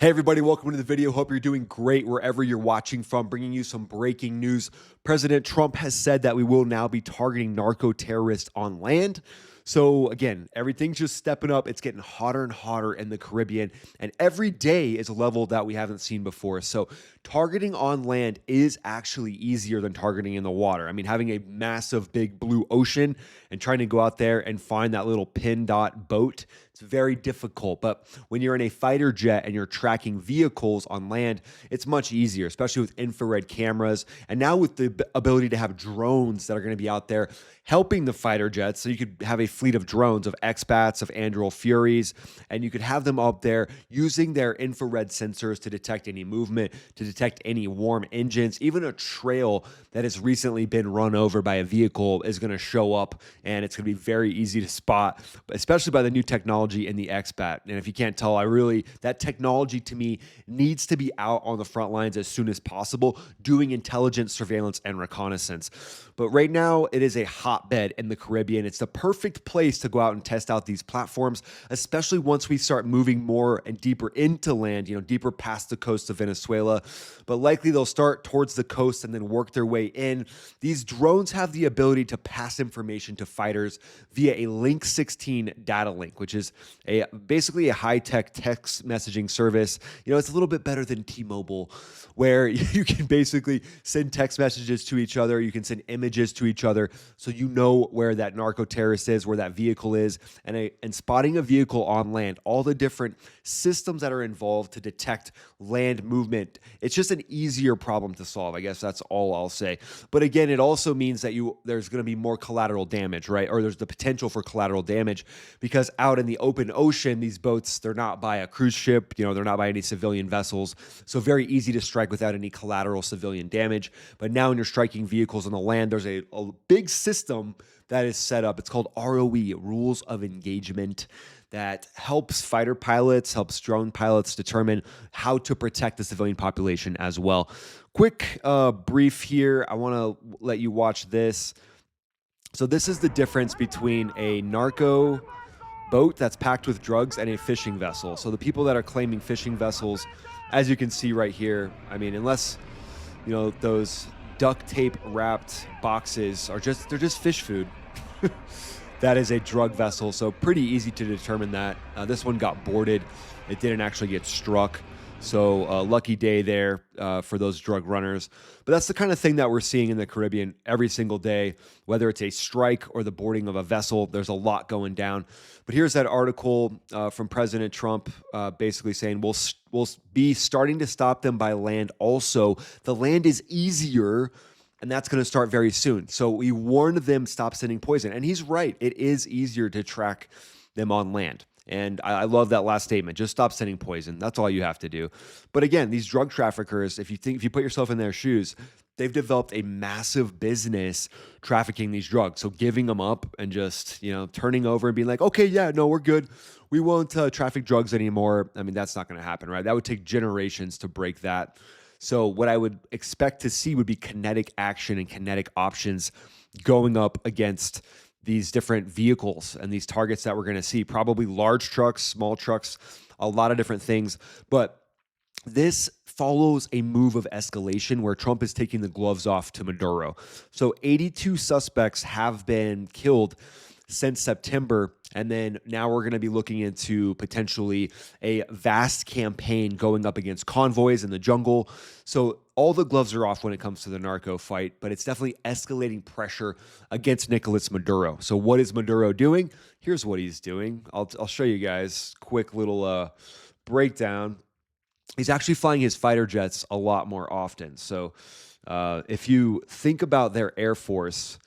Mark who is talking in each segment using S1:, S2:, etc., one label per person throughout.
S1: Hey everybody, welcome to the video. Hope you're doing great wherever you're watching from. Bringing you some breaking news. President Trump has said that we will now be targeting narco-terrorists on land. So again, everything's just stepping up. It's getting hotter and hotter in the Caribbean, and every day is a level that we haven't seen before. So targeting on land is actually easier than targeting in the water. I mean, having a massive big blue ocean and trying to go out there and find that little pin dot boat, it's very difficult. But when you're in a fighter jet and you're tracking vehicles on land, it's much easier, especially with infrared cameras. And now with the ability to have drones that are going to be out there helping the fighter jets. So you could have a fleet of drones, of X-Bats, of Anduril Furies, and you could have them up there using their infrared sensors to detect any movement, to detect any warm engines. Even a trail that has recently been run over by a vehicle is going to show up, and it's going to be very easy to spot, especially by the new technology in the X-Bat. And if you can't tell, that technology to me needs to be out on the front lines as soon as possible, doing intelligence, surveillance, and reconnaissance. But right now, it is a hotbed in the Caribbean. It's the perfect place to go out and test out these platforms, especially once we start moving more and deeper into land, deeper past the coast of Venezuela. But likely they'll start towards the coast and then work their way in. These drones have the ability to pass information to fighters via a Link 16 data link, which is basically a high-tech text messaging service. It's a little bit better than T-Mobile, where you can basically send text messages to each other. You can send images to each other, so you know where that narco-terrorist is, where that vehicle is, and spotting a vehicle on land, all the different systems that are involved to detect land movement. It's just an easier problem to solve. I guess that's all I'll say. But again, it also means that there's going to be more collateral damage, right? Or there's the potential for collateral damage, because out in the open ocean, these boats, they're not by a cruise ship, they're not by any civilian vessels. So very easy to strike without any collateral civilian damage. But now when you're striking vehicles on the land, there's a big system that is set up. It's called ROE, Rules of Engagement, that helps fighter pilots, helps drone pilots determine how to protect the civilian population as well. Quick brief here. I want to let you watch this. So this is the difference between a narco boat that's packed with drugs and a fishing vessel. So the people that are claiming fishing vessels, as you can see right here, I mean, unless, those duct tape wrapped boxes they're just fish food. That is a drug vessel, so pretty easy to determine that. This one got boarded. It didn't actually get struck. So lucky day there for those drug runners. But that's the kind of thing that we're seeing in the Caribbean every single day, whether it's a strike or the boarding of a vessel. There's a lot going down. But here's that article from President Trump basically saying we'll be starting to stop them by land also. The land is easier, and that's going to start very soon. So we warned them, stop sending poison. And he's right. It is easier to track them on land. And I love that last statement. Just stop sending poison. That's all you have to do. But again, these drug traffickers, if you put yourself in their shoes, they've developed a massive business trafficking these drugs. So giving them up and just, turning over and being like, okay, yeah, no, we're good. We won't traffic drugs anymore. I mean, that's not going to happen, right? That would take generations to break that. So what I would expect to see would be kinetic action and kinetic options going up against these different vehicles and these targets that we're going to see. Probably large trucks, small trucks, a lot of different things. But this follows a move of escalation where Trump is taking the gloves off to Maduro. So 82 suspects have been killed since September. And then now we're going to be looking into potentially a vast campaign going up against convoys in the jungle. So all the gloves are off when it comes to the narco fight, but it's definitely escalating pressure against Nicolas Maduro. So what is Maduro doing? Here's what he's doing. I'll show you guys quick little breakdown. He's actually flying his fighter jets a lot more often. So if you think about their Air Force,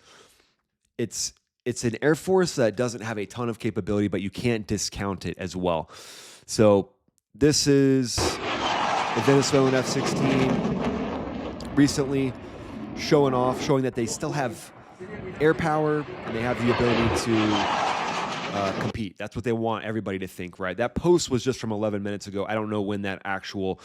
S1: it's an Air Force that doesn't have a ton of capability, but you can't discount it as well. So this is the Venezuelan F-16 recently showing that they still have air power and they have the ability to compete. That's what they want everybody to think, right? That post was just from 11 minutes ago. I don't know when that actual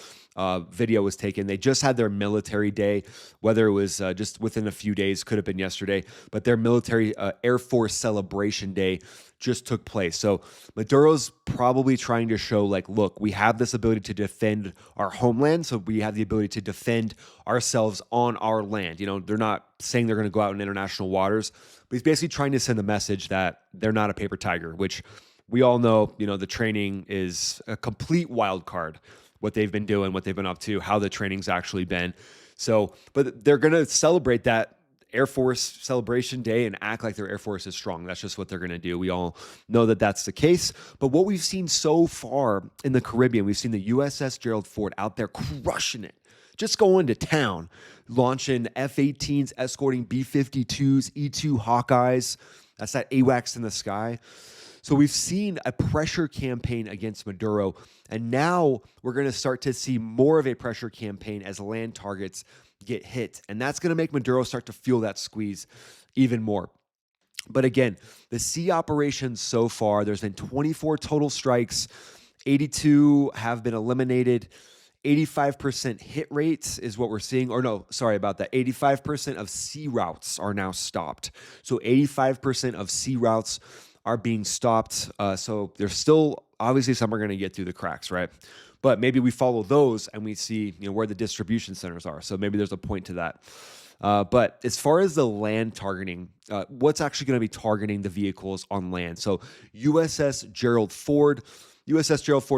S1: video was taken. They just had their military day, whether it was just within a few days, could have been yesterday, but their military Air Force celebration day just took place. So Maduro's probably trying to show, like, look, we have this ability to defend our homeland. So we have the ability to defend ourselves on our land. You know, they're not saying they're going to go out in international waters, but he's basically trying to send a message that they're not a paper tiger, which we all know, you know, the training is a complete wild card, what they've been doing, what they've been up to, how the training's actually been. So, but they're going to celebrate that Air Force celebration day and act like their Air Force is strong. That's just what they're going to do. We all know that that's the case. But what we've seen so far in the Caribbean, we've seen the USS Gerald Ford out there crushing it, just going to town, launching F-18s, escorting B-52s, E-2 Hawkeyes. That's that AWACS in the sky. So we've seen a pressure campaign against Maduro, and now we're going to start to see more of a pressure campaign as land targets get hit. And that's going to make Maduro start to feel that squeeze even more. But again, the sea operations so far, there's been 24 total strikes, 82 have been eliminated. 85% hit rates is what we're seeing. Or no, sorry about that. 85% of sea routes are now stopped. So 85% of sea routes are being stopped. So there's still, obviously, some are going to get through the cracks, right? But maybe we follow those and we see, you know, where the distribution centers are. So maybe there's a point to that. But as far as the land targeting, what's actually going to be targeting the vehicles on land? So USS Gerald Ford,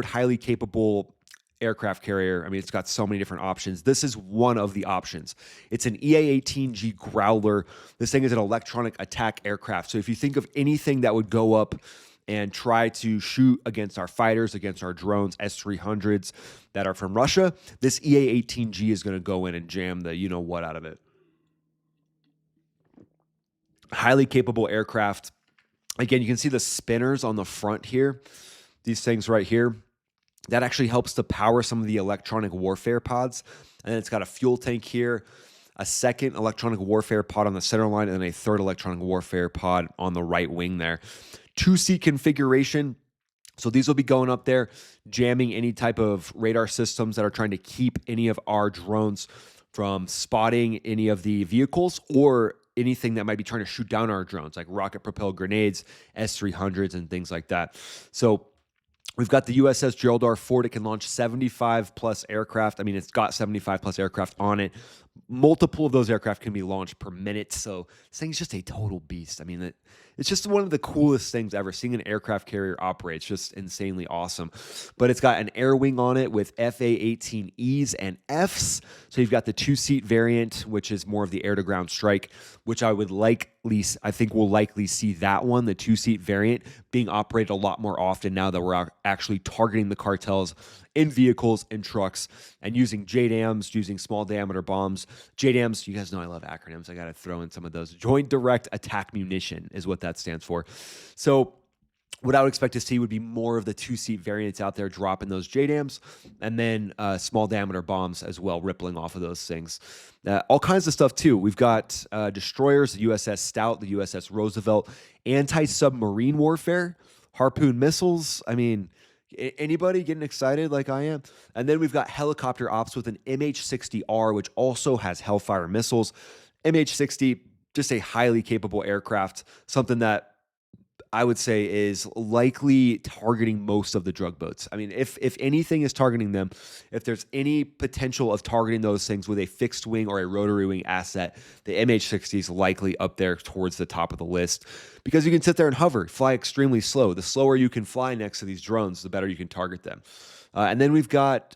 S1: highly capable aircraft carrier. I mean, it's got so many different options. This is one of the options. It's an EA-18G Growler. This thing is an electronic attack aircraft. So if you think of anything that would go up and try to shoot against our fighters, against our drones, S-300s that are from Russia, this EA-18G is going to go in and jam the you-know-what out of it. Highly capable aircraft. Again, you can see the spinners on the front here. These things right here. That actually helps to power some of the electronic warfare pods. And then it's got a fuel tank here, a second electronic warfare pod on the center line, and then a third electronic warfare pod on the right wing there. 2-seat configuration. So these will be going up there, jamming any type of radar systems that are trying to keep any of our drones from spotting any of the vehicles or anything that might be trying to shoot down our drones, like rocket-propelled grenades, S-300s, and things like that. So we've got the USS Gerald R. Ford. It can launch 75-plus aircraft. I mean, it's got 75-plus aircraft on it. Multiple of those aircraft can be launched per minute. So this thing's just a total beast. I mean, it's just one of the coolest things ever. Seeing an aircraft carrier operate, it's just insanely awesome. But it's got an air wing on it with FA-18Es and Fs. So you've got the 2-seat variant, which is more of the air-to-ground strike, which I think we'll likely see that one, the 2-seat variant, being operated a lot more often now that we're actually targeting the cartels in vehicles and trucks and using JDAMs, using small diameter bombs. JDAMs, you guys know I love acronyms. I got to throw in some of those. Joint Direct Attack Munition is what that stands for. So what I would expect to see would be more of the 2-seat variants out there dropping those JDAMs, and then small diameter bombs as well, rippling off of those things. All kinds of stuff too. We've got destroyers, the USS Stout, the USS Roosevelt, anti-submarine warfare, harpoon missiles. I mean, anybody getting excited like I am? And then we've got helicopter ops with an MH-60R, which also has Hellfire missiles. MH-60, just a highly capable aircraft, something that I would say is likely targeting most of the drug boats. I mean, if anything is targeting them, if there's any potential of targeting those things with a fixed wing or a rotary wing asset, the MH-60 is likely up there towards the top of the list because you can sit there and hover, fly extremely slow. The slower you can fly next to these drones, the better you can target them. And then we've got,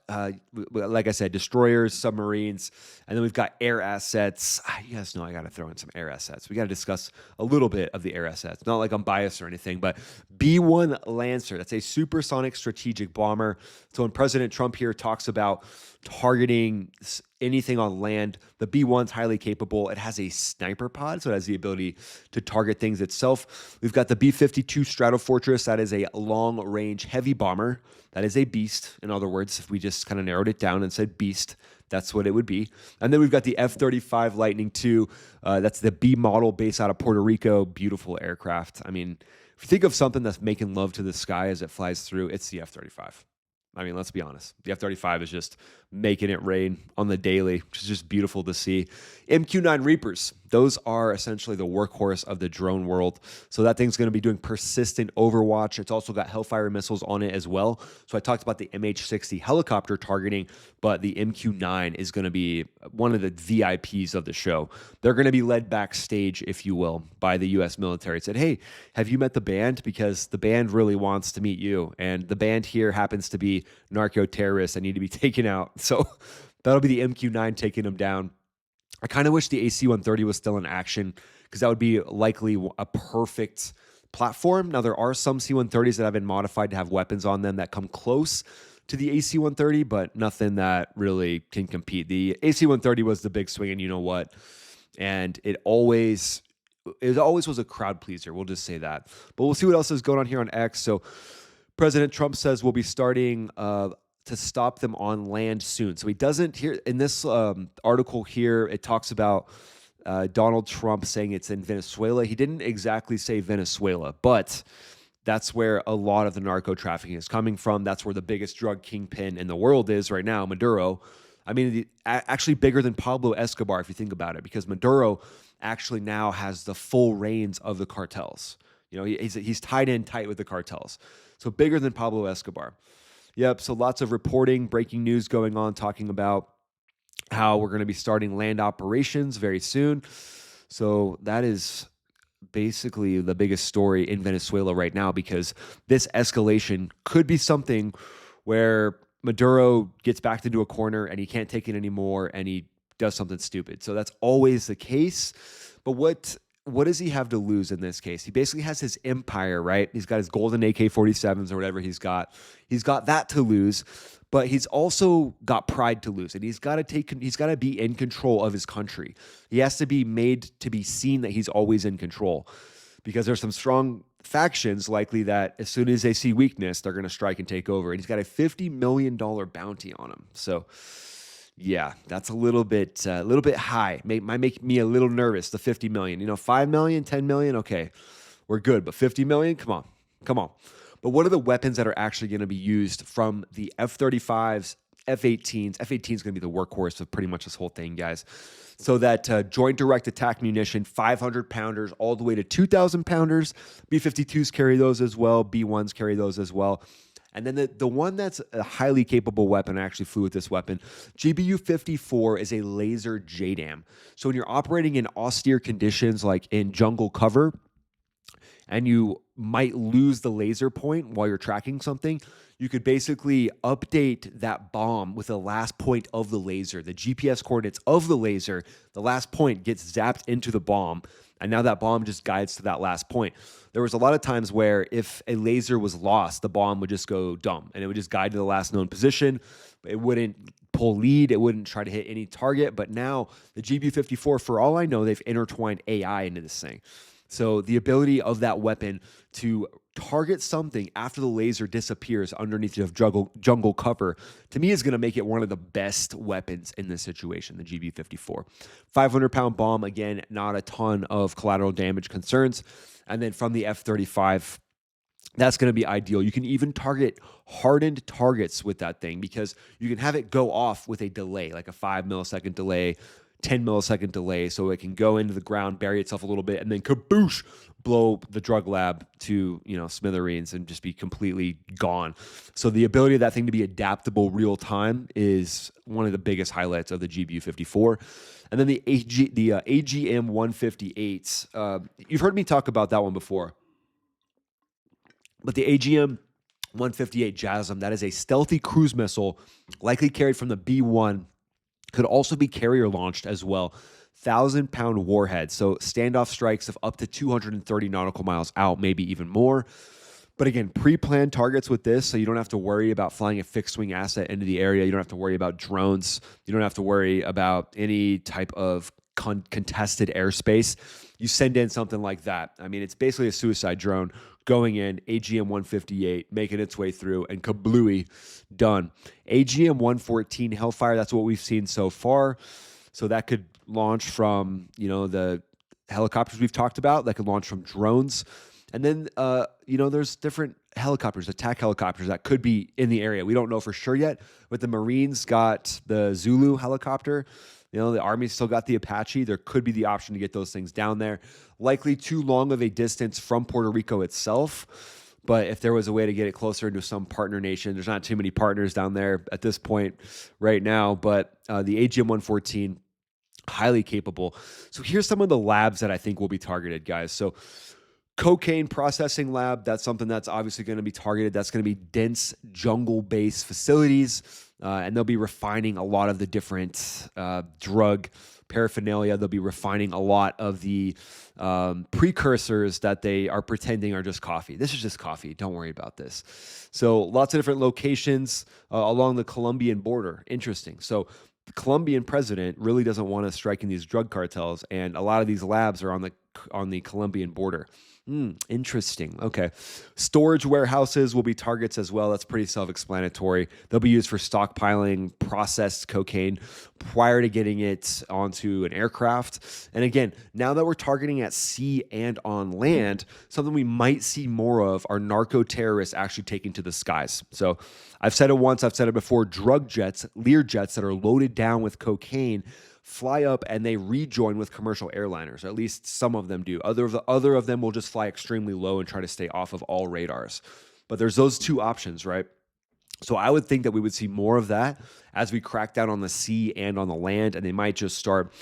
S1: like I said, destroyers, submarines, and then we've got air assets. You guys know I got to throw in some air assets. We got to discuss a little bit of the air assets. Not like I'm biased or anything, but B-1 Lancer, that's a supersonic strategic bomber. So when President Trump here talks about targeting anything on land, the B-1's highly capable. It has a sniper pod, so it has the ability to target things itself. We've got the B-52 Stratofortress. That is a long-range heavy bomber. That is a beast. In other words, if we just kind of narrowed it down and said beast, that's what it would be. And then we've got the F-35 Lightning II. That's the B model based out of Puerto Rico. Beautiful aircraft. I mean, If you think of something that's making love to the sky as it flies through, it's the F-35. I mean, let's be honest. The F-35 is just making it rain on the daily, which is just beautiful to see. MQ-9 Reapers, those are essentially the workhorse of the drone world. So that thing's going to be doing persistent overwatch. It's also got Hellfire missiles on it as well. So I talked about the MH-60 helicopter targeting, but the MQ-9 is going to be one of the VIPs of the show. They're going to be led backstage, if you will, by the U.S. military. It said, hey, have you met the band? Because the band really wants to meet you. And the band here happens to be narco-terrorists that need to be taken out. So that'll be the MQ-9 taking them down. I kind of wish the AC-130 was still in action because that would be likely a perfect platform. Now, there are some C-130s that have been modified to have weapons on them that come close to the AC-130, but nothing that really can compete. The AC-130 was the big swing, and you know what? And it always was a crowd pleaser. We'll just say that. But we'll see what else is going on here on X. So President Trump says we'll be starting to stop them on land soon. So he doesn't here in this article here. It talks about Donald Trump saying it's in Venezuela. He didn't exactly say Venezuela, but that's where a lot of the narco trafficking is coming from. That's where the biggest drug kingpin in the world is right now, Maduro. I mean, actually bigger than Pablo Escobar, if you think about it, because Maduro actually now has the full reins of the cartels. You know, he's tied in tight with the cartels. So bigger than Pablo Escobar. Yep, so lots of reporting, breaking news going on, talking about how we're going to be starting land operations very soon. So that is basically the biggest story in Venezuela right now, because this escalation could be something where Maduro gets backed into a corner and he can't take it anymore and he does something stupid. So that's always the case. But what does he have to lose in this case? He basically has his empire, right? He's got his golden AK-47s or whatever he's got. He's got that to lose, but he's also got pride to lose, and he's got to be in control of his country. He has to be made to be seen that he's always in control, because there's some strong factions likely that as soon as they see weakness, they're going to strike and take over. And he's got a $50 million bounty on him. So yeah, that's a little bit high. Might make me a little nervous. The 50 million, 5 million, 10 million. Okay, we're good. But 50 million, come on. But what are the weapons that are actually going to be used from the F-35s, F-18s? F-18 is going to be the workhorse of pretty much this whole thing, guys. So that joint direct attack munition, 500 pounders all the way to 2,000 pounders. B-52s carry those as well. B-1s carry those as well. And then the one that's a highly capable weapon, I actually flew with this weapon, GBU-54 is a laser JDAM. So when you're operating in austere conditions like in jungle cover, and you might lose the laser point while you're tracking something, you could basically update that bomb with the last point of the laser, the GPS coordinates of the laser. The last point gets zapped into the bomb, and now that bomb just guides to that last point. There was a lot of times where if a laser was lost, the bomb would just go dumb, and it would just guide to the last known position. It wouldn't pull lead. It wouldn't try to hit any target. But now the GBU-54, for all I know, they've intertwined AI into this thing. So the ability of that weapon to target something after the laser disappears underneath of jungle cover, to me, is going to make it one of the best weapons in this situation, the GBU-54. 500-pound bomb, again, not a ton of collateral damage concerns. And then from the F-35, that's going to be ideal. You can even target hardened targets with that thing, because you can have it go off with a delay, like a 5 millisecond delay, 10 millisecond delay, so it can go into the ground, bury itself a little bit, and then kaboosh, blow the drug lab to smithereens and just be completely gone. So the ability of that thing to be adaptable real time is one of the biggest highlights of the GBU-54. And then the AGM-158s. You've heard me talk about that one before, but the AGM-158 JASSM, that is a stealthy cruise missile, likely carried from the B-1. Could also be carrier launched as well. 1,000-pound warhead. So standoff strikes of up to 230 nautical miles out, maybe even more. But again, pre-planned targets with this, so you don't have to worry about flying a fixed-wing asset into the area. You don't have to worry about drones. You don't have to worry about any type of contested airspace. You send in something like that. I mean, it's basically a suicide drone going in, AGM-158, making its way through, and kablooey, done. AGM-114 Hellfire, that's what we've seen so far. So that could launch from, the helicopters we've talked about. That could launch from drones. And then, there's different helicopters, attack helicopters that could be in the area. We don't know for sure yet, but the Marines got the Zulu helicopter. The Army still got the Apache. There could be the option to get those things down there. Likely too long of a distance from Puerto Rico itself. But if there was a way to get it closer into some partner nation, there's not too many partners down there at this point right now. But the AGM-114, highly capable. So here's some of the labs that I think will be targeted, guys. So cocaine processing lab, that's something that's obviously going to be targeted. That's going to be dense jungle-based facilities, and they'll be refining a lot of the different drug paraphernalia. They'll be refining a lot of the precursors that they are pretending are just coffee. This is just coffee. Don't worry about this. So lots of different locations along the Colombian border. Interesting. So the Colombian president really doesn't want to strike in these drug cartels, and a lot of these labs are on the Colombian border. Interesting. Okay. Storage warehouses will be targets as well. That's pretty self-explanatory. They'll be used for stockpiling processed cocaine prior to getting it onto an aircraft. And again, now that we're targeting at sea and on land, something we might see more of are narco-terrorists actually taking to the skies. So I've said it once, I've said it before, drug jets, Lear jets that are loaded down with cocaine fly up and they rejoin with commercial airliners, or at least some of them do. Other of them will just fly extremely low and try to stay off of all radars. But there's those two options, right? So I would think that we would see more of that as we crack down on the sea and on the land, and they might just start,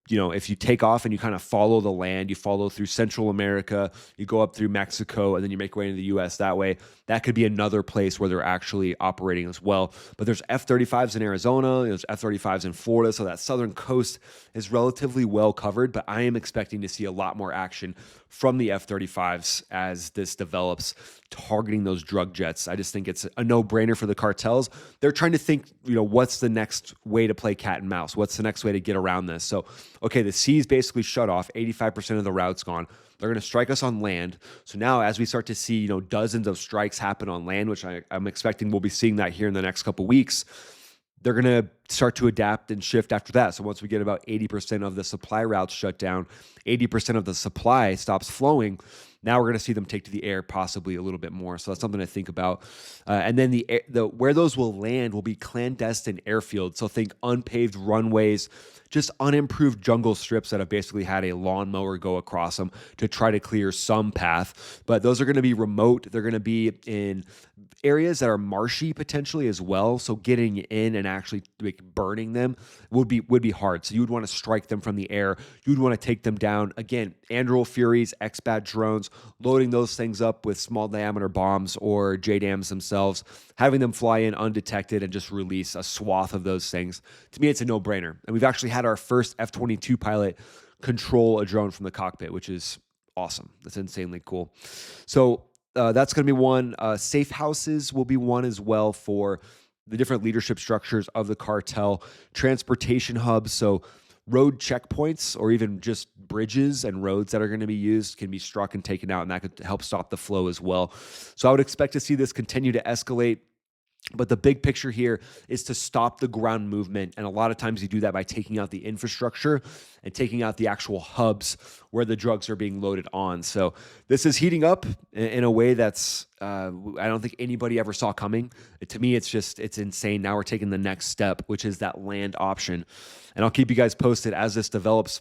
S1: if you take off and you kind of follow the land, you follow through Central America, you go up through Mexico, and then you make your way into the U.S. that way. That could be another place where they're actually operating as well. But there's F-35s in Arizona, there's F-35s in Florida, so that southern coast is relatively well covered, but I am expecting to see a lot more action from the F-35s as this develops, targeting those drug jets. I just think it's a no-brainer for the cartels. They're trying to think, what's the next way to play cat and mouse? What's the next way to get around this? So, okay, the sea's basically shut off. 85% of the route's gone. They're going to strike us on land. So now as we start to see, dozens of strikes happen on land, which I'm expecting we'll be seeing that here in the next couple of weeks, they're going to start to adapt and shift after that. So once we get about 80% of the supply routes shut down, 80% of the supply stops flowing, now we're going to see them take to the air possibly a little bit more. So that's something to think about. And then the where those will land will be clandestine airfields. So think unpaved runways, just unimproved jungle strips that have basically had a lawnmower go across them to try to clear some path. But those are going to be remote. They're going to be in areas that are marshy potentially as well. So getting in and actually burning them would be hard. So you would want to strike them from the air. You would want to take them down. Again, Anduril Furies, XBAT drones, loading those things up with small diameter bombs or JDAMs themselves, having them fly in undetected and just release a swath of those things. To me, it's a no-brainer. And we've actually had our first F-22 pilot control a drone from the cockpit, which is awesome. That's insanely cool. So that's going to be one. Safe houses will be one as well for the different leadership structures of the cartel. Transportation hubs, so road checkpoints or even just bridges and roads that are going to be used can be struck and taken out, and that could help stop the flow as well. So I would expect to see this continue to escalate. But the big picture here is to stop the ground movement. And a lot of times you do that by taking out the infrastructure and taking out the actual hubs where the drugs are being loaded on. So this is heating up in a way that's, I don't think anybody ever saw coming. To me, it's insane. Now we're taking the next step, which is that land option. And I'll keep you guys posted as this develops.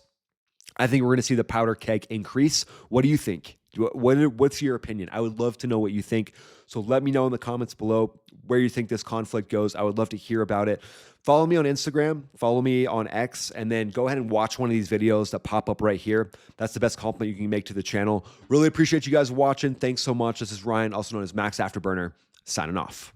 S1: I think we're going to see the powder keg increase. What do you think? What's your opinion? I would love to know what you think. So let me know in the comments below where you think this conflict goes. I would love to hear about it. Follow me on Instagram, follow me on X, and then go ahead and watch one of these videos that pop up right here. That's the best compliment you can make to the channel. Really appreciate you guys watching. Thanks so much. This is Ryan, also known as Max Afterburner, signing off.